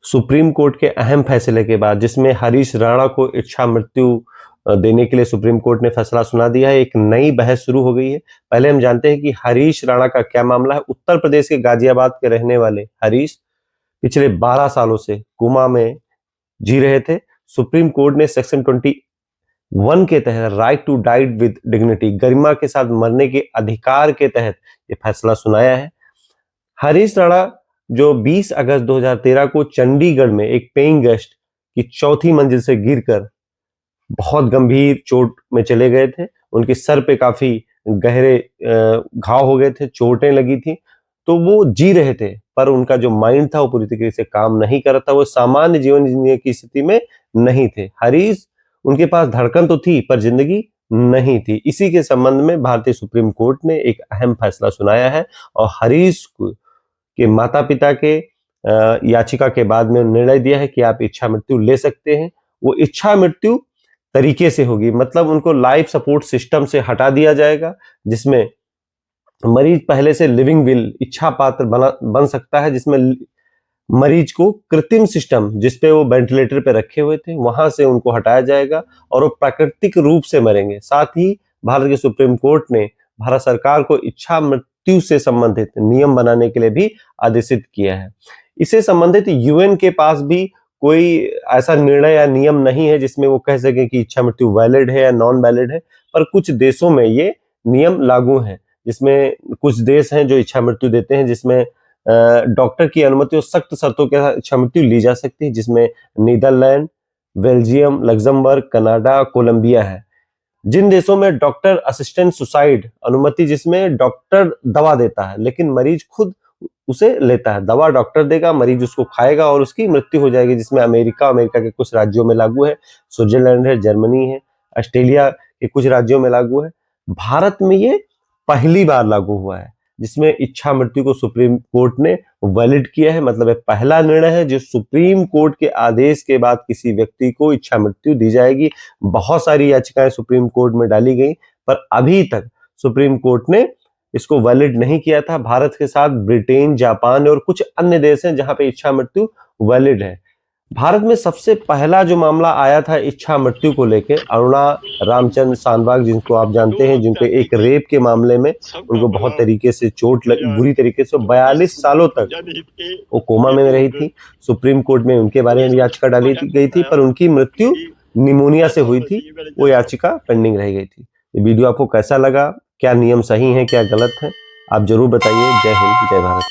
Supreme court के अहम फैसले के बाद, जिसमें हरीश राणा को इच्छा मृत्यु देने के लिए सुप्रीम कोर्ट ने फैसला सुना दिया है, एक नई बहस शुरू हो गई है। पहले हम जानते हैं कि हरीश राणा का क्या मामला है। उत्तर प्रदेश के गाजियाबाद के रहने वाले हरीश पिछले 12 सालों से कोमा में जी रहे थे। सुप्रीम कोर्ट ने सेक्शन 21 के तहत right to die with dignity, गरिमा के साथ मरने के अधिकार के तहत ये फैसला सुनाया है। हरीश राणा जो 20 अगस्त 2013 को चंडीगढ़ में एक पेइंग गेस्ट की चौथी मंजिल से गिरकर बहुत गंभीर चोट में चले गए थे। उनके सर पे काफी गहरे घाव हो गए थे, चोटें लगी थी। तो वो जी रहे थे, पर उनका जो माइंड था वो पूरी तरीके से काम नहीं कर रहा था। वो सामान्य जीवन जीने की स्थिति में नहीं थे। हरीश, उनके पास धड़कन तो थी पर जिंदगी नहीं थी। इसी के संबंध में भारतीय सुप्रीम कोर्ट ने एक अहम फैसला सुनाया है और हरीश के माता पिता के याचिका के बाद में निर्णय दिया है कि आप इच्छा मृत्यु ले सकते हैं। वो इच्छा मृत्यु तरीके से होगी, मतलब उनको लाइफ सपोर्ट सिस्टम से हटा दिया जाएगा, जिसमें मरीज पहले से लिविंग विल इच्छा पात्र बन सकता है, जिसमें मरीज को कृत्रिम सिस्टम जिसपे वो वेंटिलेटर पे रखे हुए थे वहां से उनको हटाया जाएगा और वो प्राकृतिक रूप से मरेंगे। साथ ही भारत के सुप्रीम कोर्ट ने भारत सरकार को इच्छा मृत्यु से संबंधित नियम बनाने के लिए भी आदेशित किया है। इससे संबंधित यूएन के पास भी कोई ऐसा निर्णय या नियम नहीं है जिसमें वो कह सके कि इच्छा मृत्यु वैलिड है या नॉन वैलिड है, पर कुछ देशों में ये नियम लागू है, जिसमें कुछ देश हैं जो इच्छा मृत्यु देते हैं, जिसमें डॉक्टर की अनुमति और सख्त शर्तों के साथ इच्छा मृत्यु ली जा सकती है, जिसमें Netherland, Belgium, Luxembourg, Canada, Colombia है। जिन देशों में डॉक्टर असिस्टेंट सुसाइड अनुमति, जिसमें डॉक्टर दवा देता है लेकिन मरीज खुद उसे लेता है, दवा डॉक्टर देगा, मरीज उसको खाएगा और उसकी मृत्यु हो जाएगी, जिसमें अमेरिका के कुछ राज्यों में लागू है, स्विट्जरलैंड है, जर्मनी है, ऑस्ट्रेलिया के कुछ राज्यों में लागू है। भारत में ये पहली बार लागू हुआ है, जिसमें इच्छा मृत्यु को सुप्रीम कोर्ट ने वैलिड किया है। मतलब पहला निर्णय है जो सुप्रीम कोर्ट के आदेश के बाद किसी व्यक्ति को इच्छा मृत्यु दी जाएगी। बहुत सारी याचिकाएं सुप्रीम कोर्ट में डाली गई, पर अभी तक सुप्रीम कोर्ट ने इसको वैलिड नहीं किया था। भारत के साथ ब्रिटेन, जापान और कुछ अन्य देश हैं जहां पे इच्छा मृत्यु वैलिड है। भारत में सबसे पहला जो मामला आया था इच्छा मृत्यु को लेकर, अरुणा रामचंद्र शानबाग, जिनको आप जानते हैं, जिनको एक रेप के मामले में उनको बहुत तरीके से चोट लगी, बुरी तरीके से 42 सालों तक वो कोमा में रही थी। सुप्रीम कोर्ट में उनके बारे में याचिका डाली गई थी, पर उनकी मृत्यु निमोनिया से हुई थी, वो याचिका पेंडिंग रह गई थी। ये वीडियो आपको कैसा लगा, क्या नियम सही है क्या गलत है, आप जरूर बताइए। जय हिंद, जय भारत।